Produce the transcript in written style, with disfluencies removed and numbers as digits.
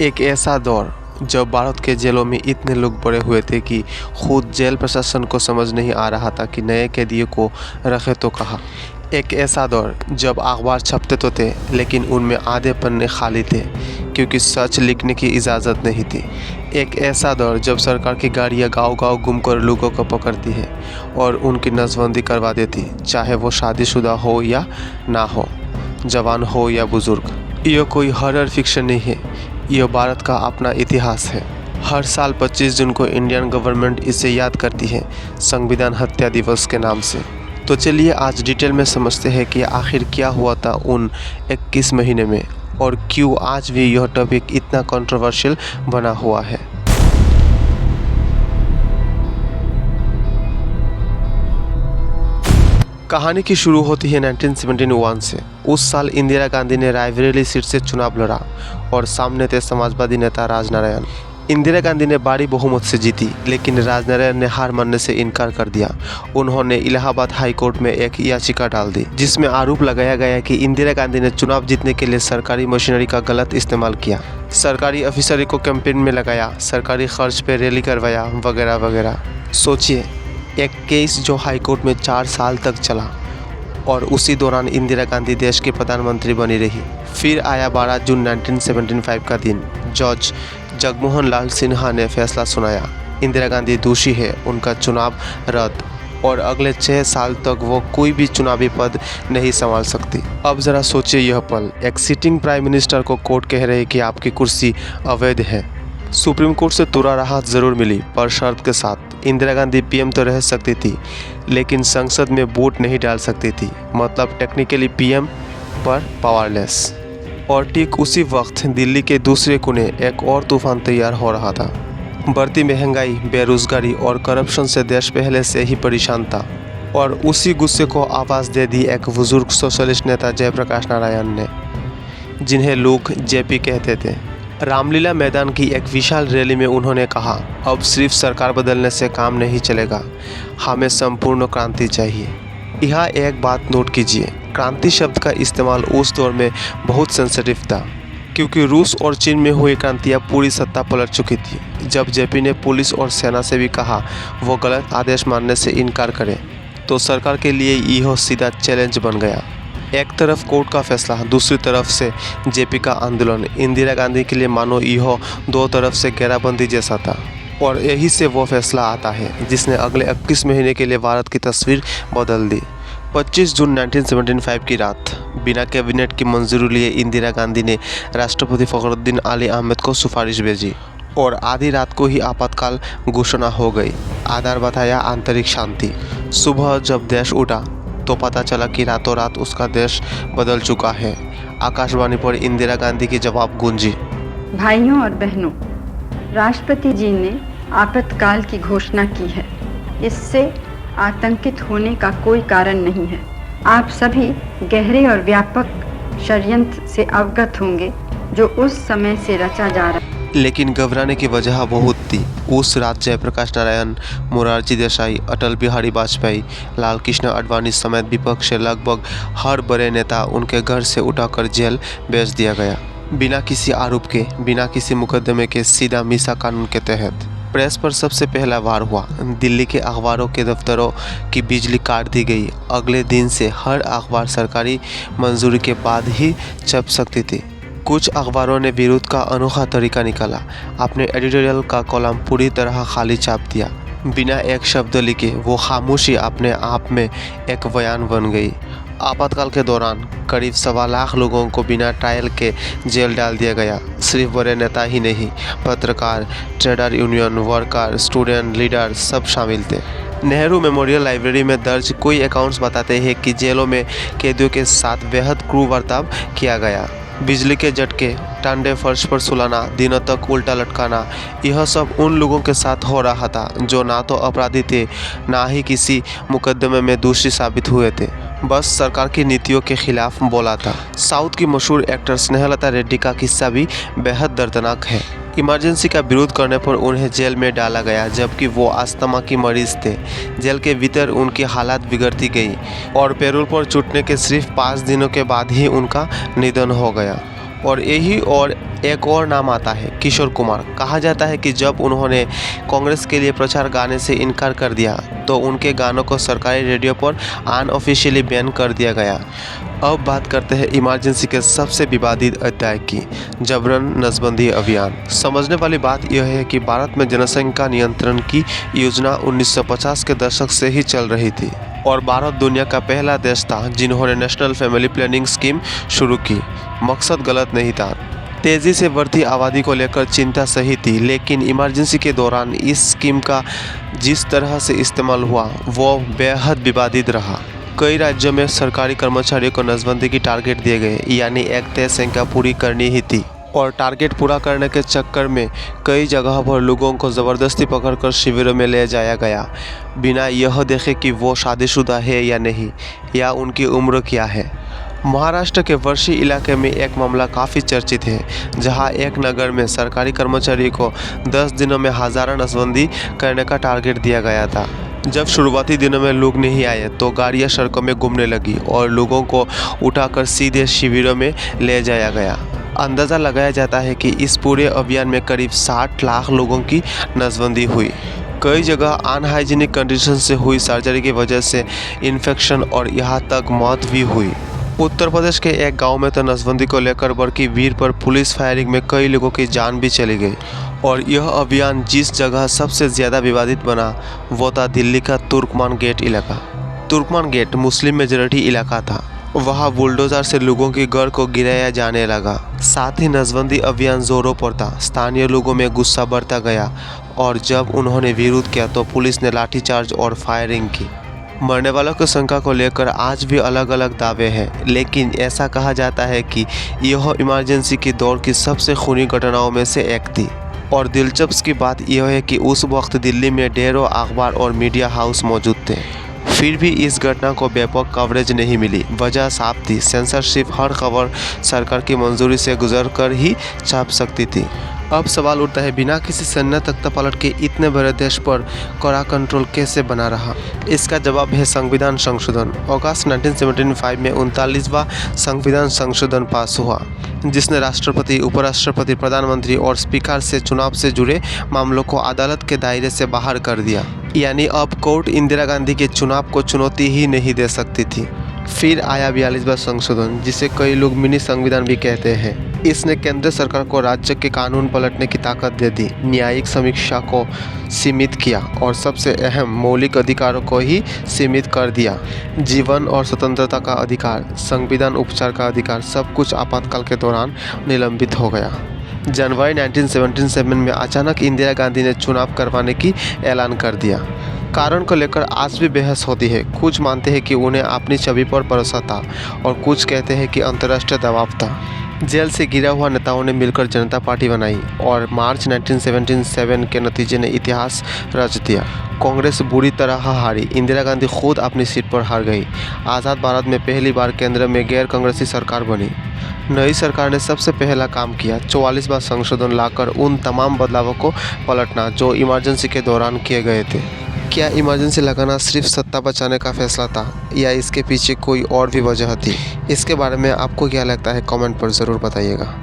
एक ऐसा दौर जब भारत के जेलों में इतने लोग बड़े हुए थे कि खुद जेल प्रशासन को समझ नहीं आ रहा था कि नए कैदियों को रखे तो कहाँ। एक ऐसा दौर जब अखबार छपते तो थे लेकिन उनमें आधे पन्ने खाली थे क्योंकि सच लिखने की इजाज़त नहीं थी। एक ऐसा दौर जब सरकार की गाड़ियाँ गांव-गांव घूमकर लोगों को पकड़ती है और उनकी नसबंदी करवा देती, चाहे वो शादीशुदा हो या ना हो, जवान हो या बुज़ुर्ग। यह कोई हॉरर फिक्शन नहीं है, यह भारत का अपना इतिहास है। हर साल 25 जून को इंडियन गवर्नमेंट इसे याद करती है संविधान हत्या दिवस के नाम से। तो चलिए आज डिटेल में समझते हैं कि आखिर क्या हुआ था उन 21 महीने में और क्यों आज भी यह टॉपिक इतना कंट्रोवर्शियल बना हुआ है। कहानी की शुरू होती है 1971 से। उस साल इंदिरा गांधी ने रायबरेली सीट से चुनाव लड़ा और सामने थे समाजवादी नेता राजनारायण। इंदिरा गांधी ने भारी बहुमत से जीती, लेकिन राजनारायण ने हार मानने से इनकार कर दिया। उन्होंने इलाहाबाद हाई कोर्ट में एक याचिका डाल दी जिसमें आरोप लगाया गया कि इंदिरा गांधी ने चुनाव जीतने के लिए सरकारी मशीनरी का गलत इस्तेमाल किया, सरकारी अफसरों को कैंपेन में लगाया, सरकारी खर्च पर रैली करवाया वगैरह वगैरह। सोचिए, एक केस जो हाईकोर्ट में 4 साल तक चला और उसी दौरान इंदिरा गांधी देश की प्रधानमंत्री बनी रही। फिर आया 12 जून 1975 का दिन। जज जगमोहन लाल सिन्हा ने फैसला सुनाया, इंदिरा गांधी दोषी है, उनका चुनाव रद्द और अगले 6 साल तक वो कोई भी चुनावी पद नहीं संभाल सकती। अब जरा सोचिए यह पल, एक सिटिंग प्राइम मिनिस्टर को कोर्ट कह रहे कि आपकी कुर्सी अवैध है। सुप्रीम कोर्ट से तुरंत राहत जरूर मिली, पर शर्त के साथ। इंदिरा गांधी पीएम तो रह सकती थी लेकिन संसद में वोट नहीं डाल सकती थी, मतलब टेक्निकली पीएम पर पावरलेस। और ठीक उसी वक्त दिल्ली के दूसरे कोने एक और तूफान तैयार हो रहा था। बढ़ती महंगाई, बेरोजगारी और करप्शन से देश पहले से ही परेशान था और उसी गुस्से को आवाज़ दे दी एक बुजुर्ग सोशलिस्ट नेता जयप्रकाश नारायण ने, जिन्हें लोग जेपी कहते थे। रामलीला मैदान की एक विशाल रैली में उन्होंने कहा, अब सिर्फ सरकार बदलने से काम नहीं चलेगा, हमें संपूर्ण क्रांति चाहिए। यहाँ एक बात नोट कीजिए, क्रांति शब्द का इस्तेमाल उस दौर में बहुत सेंसिटिव था क्योंकि रूस और चीन में हुई क्रांतियाँ पूरी सत्ता पलट चुकी थी। जब जेपी ने पुलिस और सेना से भी कहा वो गलत आदेश मानने से इनकार करें, तो सरकार के लिए यह सीधा चैलेंज बन गया। एक तरफ कोर्ट का फैसला, दूसरी तरफ से जेपी का आंदोलन। इंदिरा गांधी के लिए मानो यह दो तरफ से घेराबंदी जैसा था और यही से वो फैसला आता है जिसने अगले 21 महीने के लिए भारत की तस्वीर बदल दी। 25 जून 1975 की रात, बिना कैबिनेट की मंजूरी लिए इंदिरा गांधी ने राष्ट्रपति फखरुद्दीन अली अहमद को सिफारिश भेजी और आधी रात को ही आपातकाल घोषणा हो गई। आधार बताया आंतरिक शांति। सुबह जब देश उठा तो पता चला कि रातों रात उसका देश बदल चुका है। आकाशवाणी पर इंदिरा गांधी की जवाब गूंजी, भाइयों और बहनों, राष्ट्रपति जी ने आपातकाल की घोषणा की है। इससे आतंकित होने का कोई कारण नहीं है। आप सभी गहरे और व्यापक षड्यंत्र से अवगत होंगे जो उस समय से रचा जा रहा है। लेकिन घबराने की वजह बहुत थी। उस रात जयप्रकाश नारायण, मोरारजी देसाई, अटल बिहारी वाजपेयी, लाल कृष्ण आडवाणी समेत विपक्ष से लगभग हर बड़े नेता उनके घर से उठाकर जेल भेज दिया गया, बिना किसी आरोप के, बिना किसी मुकदमे के, सीधा मीसा कानून के तहत। प्रेस पर सबसे पहला वार हुआ। दिल्ली के अखबारों के दफ्तरों की बिजली काट दी गई। अगले दिन से हर अखबार सरकारी मंजूरी के बाद ही छप सकती थी। कुछ अखबारों ने विरोध का अनोखा तरीका निकाला, अपने एडिटोरियल का कॉलम पूरी तरह खाली छाप दिया। बिना एक शब्द लिखे वो खामोशी अपने आप में एक बयान बन गई। आपातकाल के दौरान करीब 1.25 लाख लोगों को बिना ट्रायल के जेल डाल दिया गया। सिर्फ बड़े नेता ही नहीं, पत्रकार, trader union worker, student leader सब शामिल थे। नेहरू मेमोरियल लाइब्रेरी में दर्ज कोई अकाउंट्स बताते हैं कि जेलों में कैदियों के साथ बेहद क्रूर बर्ताव किया गया। बिजली के झटके, ठंडे फर्श पर सुलाना, दिनों तक उल्टा लटकाना, यह सब उन लोगों के साथ हो रहा था जो ना तो अपराधी थे, ना ही किसी मुकदमे में दोषी साबित हुए थे, बस सरकार की नीतियों के खिलाफ बोला था। साउथ की मशहूर एक्टर स्नेहलता रेड्डी का किस्सा भी बेहद दर्दनाक है। इमरजेंसी का विरोध करने पर उन्हें जेल में डाला गया जबकि वो अस्थमा की मरीज थे। जेल के भीतर उनकी हालत बिगड़ती गई और पैरोल पर छूटने के सिर्फ 5 दिनों के बाद ही उनका निधन हो गया। और यही और एक और नाम आता है किशोर कुमार। कहा जाता है कि जब उन्होंने कांग्रेस के लिए प्रचार गाने से इनकार कर दिया तो उनके गानों को सरकारी रेडियो पर अनऑफिशियली बैन कर दिया गया। अब बात करते हैं इमरजेंसी के सबसे विवादित अध्याय की, जबरन नसबंदी अभियान। समझने वाली बात यह है कि भारत में जनसंख्या नियंत्रण की योजना 1950 के दशक से ही चल रही थी और भारत दुनिया का पहला देश था जिन्होंने नेशनल फैमिली प्लानिंग स्कीम शुरू की। मकसद गलत नहीं था, तेज़ी से बढ़ती आबादी को लेकर चिंता सही थी, लेकिन इमरजेंसी के दौरान इस स्कीम का जिस तरह से इस्तेमाल हुआ वो बेहद विवादित रहा। कई राज्यों में सरकारी कर्मचारियों को नसबंदी की टारगेट दिए गए, यानी एक तय संख्या पूरी करनी ही थी और टारगेट पूरा करने के चक्कर में कई जगह पर लोगों को ज़बरदस्ती पकड़कर शिविरों में ले जाया गया, बिना यह देखे कि वो शादीशुदा है या नहीं या उनकी उम्र क्या है। महाराष्ट्र के वर्षी इलाके में एक मामला काफ़ी चर्चित है, जहां एक नगर में सरकारी कर्मचारी को 10 दिनों में हज़ारों नसबंदी करने का टारगेट दिया गया था। जब शुरुआती दिनों में लोग नहीं आए तो गाड़ियां सड़कों में घूमने लगी और लोगों को उठाकर सीधे शिविरों में ले जाया गया। अंदाज़ा लगाया जाता है कि इस पूरे अभियान में करीब 60 लाख लोगों की नसबंदी हुई। कई जगह अनहाइजीनिक कंडीशन से हुई सर्जरी की वजह से इन्फेक्शन और यहाँ तक मौत भी हुई। उत्तर प्रदेश के एक गांव में तो नसबंदी को लेकर बड़की भीड़ पर पुलिस फायरिंग में कई लोगों की जान भी चली गई। और यह अभियान जिस जगह सबसे ज़्यादा विवादित बना वो था दिल्ली का तुर्कमान गेट इलाका। तुर्कमान गेट मुस्लिम मेजॉरिटी इलाका था। वहाँ बुलडोजर से लोगों के घर को गिराया जाने लगा। साथ ही नसबंदी अभियान जोरों पर था। स्थानीय लोगों में गुस्सा बढ़ता गया और जब उन्होंने विरोध किया तो पुलिस ने लाठीचार्ज और फायरिंग की। मरने वालों की संख्या को लेकर आज भी अलग अलग दावे हैं, लेकिन ऐसा कहा जाता है कि यह इमरजेंसी के दौर की सबसे खूनी घटनाओं में से एक थी। और दिलचस्प की बात यह है कि उस वक्त दिल्ली में ढेरों अखबार और मीडिया हाउस मौजूद थे, फिर भी इस घटना को व्यापक कवरेज नहीं मिली। वजह साफ थी, सेंसरशिप हर खबर सरकार की मंजूरी से गुजर कर ही छाप सकती थी। अब सवाल उठता है, बिना किसी सैन्य तख्तापलट के इतने बड़े देश पर कड़ा कंट्रोल कैसे बना रहा? इसका जवाब है संविधान संशोधन। अगस्त 1975 में 39वां संविधान संशोधन पास हुआ, जिसने राष्ट्रपति, उपराष्ट्रपति, प्रधानमंत्री और स्पीकर से चुनाव से जुड़े मामलों को अदालत के दायरे से बाहर कर दिया। यानी अब कोर्ट इंदिरा गांधी के चुनाव को चुनौती ही नहीं दे सकती थी। फिर आया 42वां संशोधन, जिसे कई लोग मिनी संविधान भी कहते हैं। इसने केंद्र सरकार को राज्य के कानून पलटने की ताकत दे दी, न्यायिक समीक्षा को सीमित किया और सबसे अहम मौलिक अधिकारों को ही सीमित कर दिया। जीवन और स्वतंत्रता का अधिकार, संविधान उपचार का अधिकार, सब कुछ आपातकाल के दौरान निलंबित हो गया। जनवरी 1977 में अचानक इंदिरा गांधी ने चुनाव करवाने की ऐलान कर दिया। कारण को लेकर आज भी बहस होती है। कुछ मानते हैं कि उन्हें अपनी छवि पर भरोसा था और कुछ कहते हैं कि अंतर्राष्ट्रीय दबाव था। जेल से गिरा हुआ नेताओं ने मिलकर जनता पार्टी बनाई और मार्च 1977 के नतीजे ने इतिहास रच दिया। कांग्रेस बुरी तरह हारी, इंदिरा गांधी खुद अपनी सीट पर हार गई। आज़ाद भारत में पहली बार केंद्र में गैर कांग्रेसी सरकार बनी। नई सरकार ने सबसे पहला काम किया 44वां संशोधन लाकर उन तमाम बदलावों को पलटना जो इमरजेंसी के दौरान किए गए थे। क्या इमरजेंसी लगाना सिर्फ सत्ता बचाने का फैसला था या इसके पीछे कोई और भी वजह थी? इसके बारे में आपको क्या लगता है, कमेंट पर ज़रूर बताइएगा।